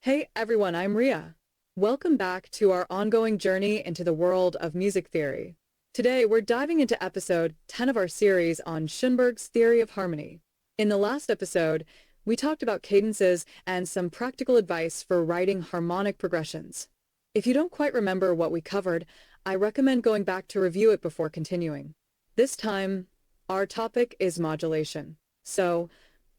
Hey everyone, I'm Ria. Welcome back to our ongoing journey into the world of music theory. Today we're diving into episode 10 of our series on Schoenberg's theory of harmony. In the last episode, we talked about cadences and some practical advice for writing harmonic progressions. If you don't quite remember what we covered, I recommend going back to review it before continuing. This time, our topic is modulation. So,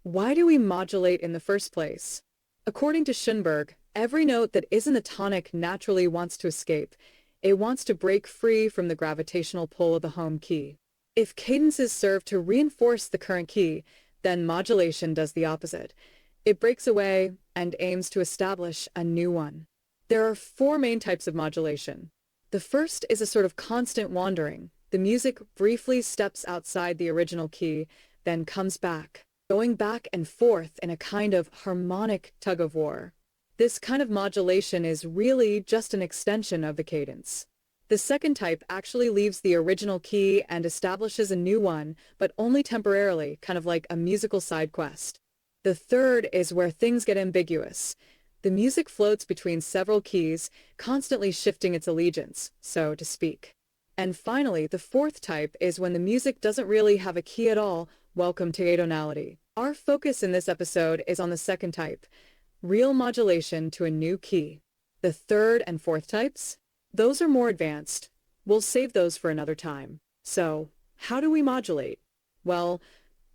why do we modulate in the first place? According to Schoenberg, every note that isn't a tonic naturally wants to escape. It wants to break free from the gravitational pull of the home key. If cadences serve to reinforce the current key, then modulation does the opposite. It breaks away and aims to establish a new one. There are four main types of modulation. The first is a sort of constant wandering. The music briefly steps outside the original key, then comes back, going back and forth in a kind of harmonic tug-of-war. This kind of modulation is really just an extension of the cadence. The second type actually leaves the original key and establishes a new one, but only temporarily, kind of like a musical side quest. The third is where things get ambiguous. The music floats between several keys, constantly shifting its allegiance, so to speak. And finally, the fourth type is when the music doesn't really have a key at all. Welcome to atonality. Our focus in this episode is on the second type, real modulation to a new key. The third and fourth types? Those are more advanced. We'll save those for another time. So, how do we modulate? Well,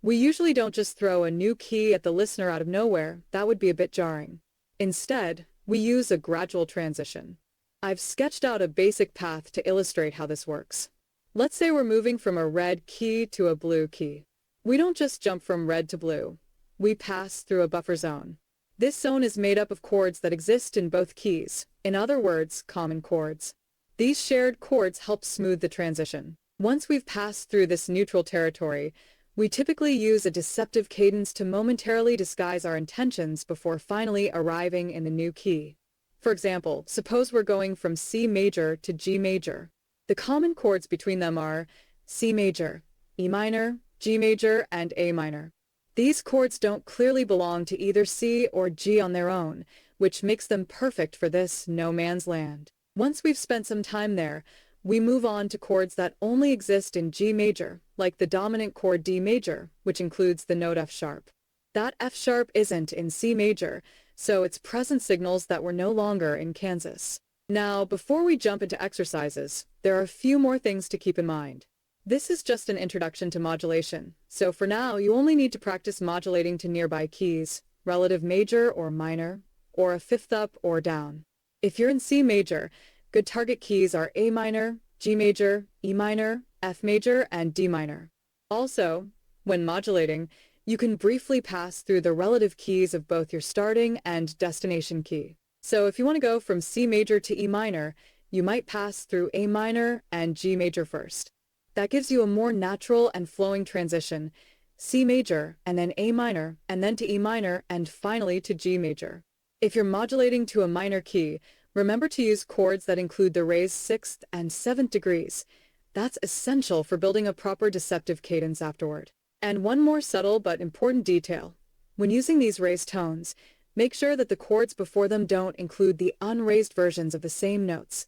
we usually don't just throw a new key at the listener out of nowhere. That would be a bit jarring. Instead, we use a gradual transition. I've sketched out a basic path to illustrate how this works. Let's say we're moving from a red key to a blue key. We don't just jump from red to blue. We pass through a buffer zone. This zone is made up of chords that exist in both keys, in other words, common chords. These shared chords help smooth the transition. Once we've passed through this neutral territory, we typically use a deceptive cadence to momentarily disguise our intentions before finally arriving in the new key. For example, suppose we're going from C major to G major. The common chords between them are C major, E minor, G major, and A minor. These chords don't clearly belong to either C or G on their own, which makes them perfect for this no man's land. Once we've spent some time there, we move on to chords that only exist in G major, like the dominant chord D major, which includes the note F sharp. That F sharp isn't in C major, so its presence signals that we're no longer in Kansas. Now, before we jump into exercises, there are a few more things to keep in mind. This is just an introduction to modulation, so for now you only need to practice modulating to nearby keys, relative major or minor, or a fifth up or down. If you're in C major, good target keys are A minor, G major, E minor, F major, and D minor. Also, when modulating, you can briefly pass through the relative keys of both your starting and destination key. So if you want to go from C major to E minor, you might pass through A minor and G major first. That gives you a more natural and flowing transition, C major, and then A minor, and then to E minor, and finally to G major. If you're modulating to a minor key, remember to use chords that include the raised 6th and 7th degrees. That's essential for building a proper deceptive cadence afterward. And one more subtle but important detail. When using these raised tones, make sure that the chords before them don't include the unraised versions of the same notes.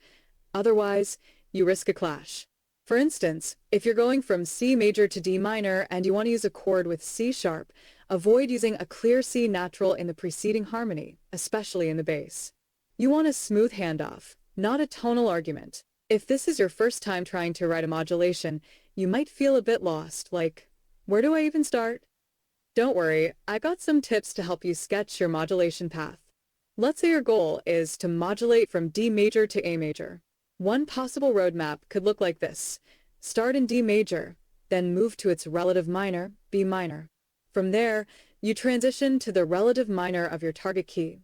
Otherwise, you risk a clash. For instance, if you're going from C major to D minor and you want to use a chord with C sharp, avoid using a clear C natural in the preceding harmony, especially in the bass. You want a smooth handoff, not a tonal argument. If this is your first time trying to write a modulation, you might feel a bit lost, like, where do I even start? Don't worry, I got some tips to help you sketch your modulation path. Let's say your goal is to modulate from D major to A major. One possible roadmap could look like this. Start in D major, then move to its relative minor, B minor. From there, you transition to the relative minor of your target key,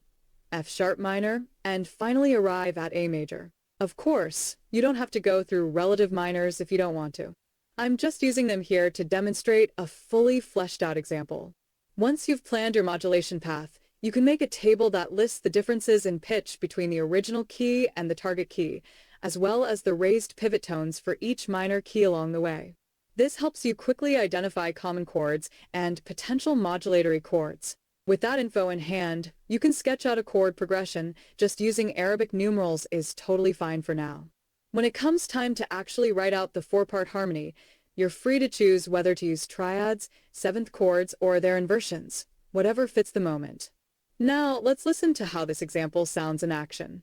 F sharp minor, and finally arrive at A major. Of course, you don't have to go through relative minors if you don't want to. I'm just using them here to demonstrate a fully fleshed out example. Once you've planned your modulation path, you can make a table that lists the differences in pitch between the original key and the target key, as well as the raised pivot tones for each minor key along the way. This helps you quickly identify common chords and potential modulatory chords. With that info in hand, you can sketch out a chord progression. Just using Arabic numerals is totally fine for now. When it comes time to actually write out the four-part harmony, you're free to choose whether to use triads, seventh chords, or their inversions, whatever fits the moment. Now, let's listen to how this example sounds in action.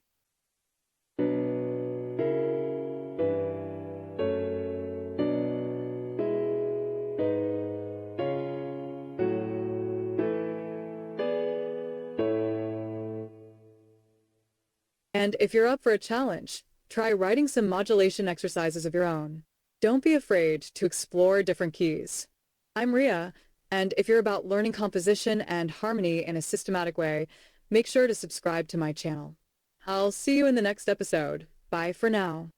And if you're up for a challenge, try writing some modulation exercises of your own. Don't be afraid to explore different keys. I'm Ria, and if you're about learning composition and harmony in a systematic way, make sure to subscribe to my channel. I'll see you in the next episode. Bye for now.